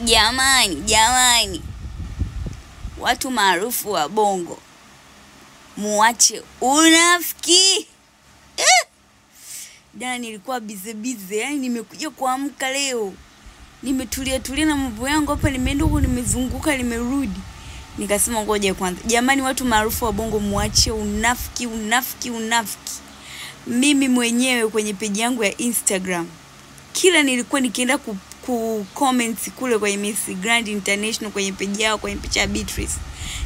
Jamani, watu maarufu wa Bongo, muache unafiki. Jana nilikuwa bize, yani nimekuja kuamka leo, nimetulia na mambo yangu hapa, nimeenda huko, nimezunguka, nimerudi, nikasema ngoja kwanza. Jamani, watu maarufu wa Bongo, muache unafiki. Mimi mwenyewe kwenye page yangu ya Instagram, kila nilikuwa nikienda ku comments kule kwenye Miss Grand International kwenye page yao, kwenye picha ya Beatrice,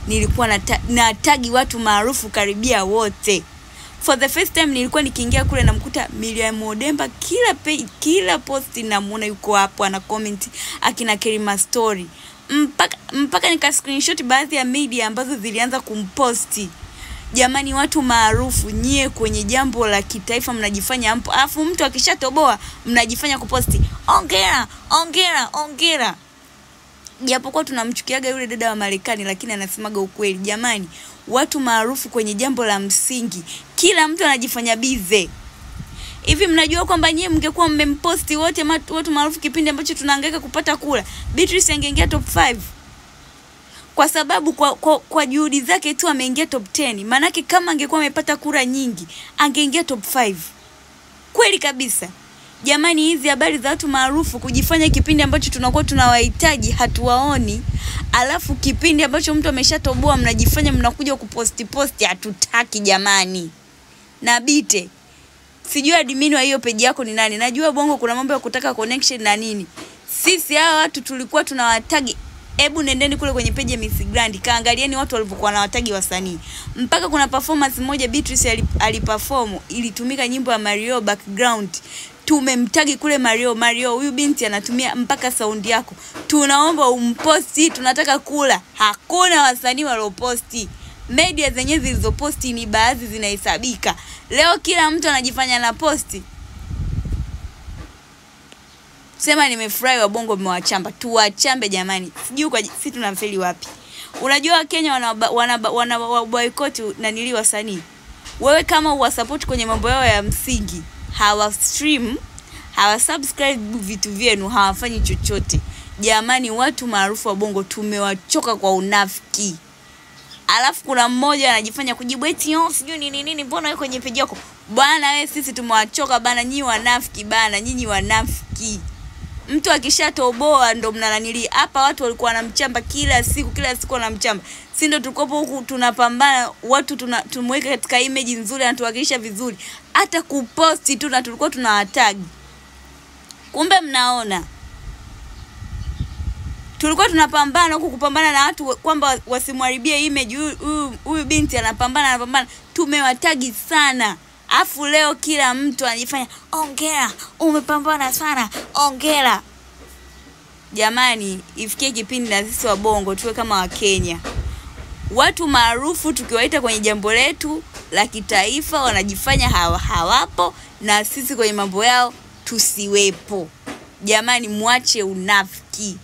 nilikuwa na tagi watu maarufu karibia wote. For the first time nilikuwa nikiingia kule namkuta Miriam Modemba, kila post namuona yuko hapo ana comment akina Kerima Story, mpaka nika screenshot baadhi ya media ambazo zilianza kumposti. Jamani, watu maarufu, nyie kwenye jambo la kitaifa mnajifanya ampo, afu mtu akishatoboa mnajifanya kuposti ongera. Japokuwa tunamchukiaga yule dada wa Marekani, lakini anasemaga ukweli. Jamani, watu maarufu kwenye jambo la msingi, kila mtu anajifanya bize. Hivi mnajua kwamba nyie mngekuwa mmemposti wote watu maarufu kipindi ambacho tunahangaika kupata kula, Beatrice angeingia top 5? Kwa sababu kwa juhudi zake tu ameingia top 10. Manake kama angekuwa amepata kura nyingi, angeingia top 5. Kweli kabisa. Jamani, hizi habari za watu maarufu kujifanya kipindi ambacho tunakuwa tunawahitaji hatuwaoni, alafu kipindi ambacho mtu ameshatoboa mnajifanya mnakuja kuposti, hatutaki jamani. Na Bite, sijui admin wa hiyo page yako ni nani. Najua Bongo kuna mambo ya kutaka connection na nini. Sisi hawa watu tulikuwa tunawatagi. Hebu nendeni kule kwenye page ya Miss Grand, kaangalieni watu walivyokuwa na watagi wasanii. Mpaka kuna performance moja Beatrice aliperform, ilitumika nyimbo ya Mario background. Tumemtagi kule Mario, huyu binti anatumia mpaka sound yako. Tunaomba umposti, tunataka kula. Hakuna wasanii walioposti. Media zenyewe zilizoposti ni baadhi zinahesabika. Leo kila mtu anajifanya na posti. Sema nimefurahi wa Bongo mmewachamba. Tuwachambe jamani. Sijui kwa sisi tunamfeli wapi. Unajua Kenya wana boycott na nili wasanii. Wewe kama uwasupport kwenye mambo yao ya msingi, hawa stream, hawa subscribe vitu vyenu, hawafanyi chochote. Jamani, watu maarufu wa Bongo tumewachoka kwa unafiki. Alafu kuna mmoja anajifanya kujibu eti sijui nini, mbona wewe kwenye page yako? Bwana wewe, sisi tumewachoka bana, nyinyi wanafiki bana, nyinyi wanafiki. Mtu akishatoboa ndo mnananili. Hapa watu walikuwa wanamchamba kila siku wanamchamba. Si ndo tulikopo huku tunapambana, watu tumweka katika image nzuri na tuwakilisha vizuri. Hata kuposti tu na tulikuwa tunawatag. Kumbe mnaona. Tulikuwa tunapambana huku kupambana na watu kwamba wasimharibie image. Huyu binti anapambana. Tumewatagi sana. Afu leo kila mtu anajifanya ongera, umepambana sana, ongera. Jamani, ifikie kipindi na sisi wa Bongo tuwe kama wa Kenya. Watu maarufu tukiwaita kwenye jambo letu la kitaifa wanajifanya hawapo, na sisi kwenye mambo yao tusiwepo. Jamani, muache unafiki.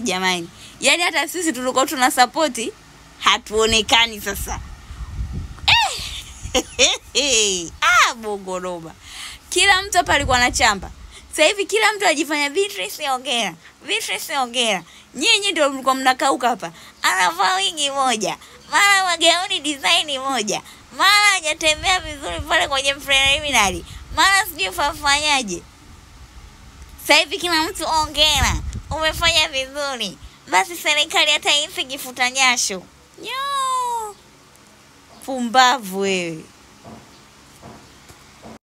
Jamani, yani hata sisi tulikuwa tuna support, hatuonekani sasa. Bongo roba. Kila mtu hapa alikuwa anachamba. Sasa hivi kila mtu anajifanya Beatrice ongera. Nyinyi ndio mlikuwa mnakauka hapa. Anavaa wingi moja, mara magauni design moja, mara hajatembea vizuri pale kwenye preliminary, mara sijui fafanyaje. Sasa hivi kila mtu ongera, umefanya vizuri. Basi serikali hata ifi kifuta nyasho. Pumbavu wewe.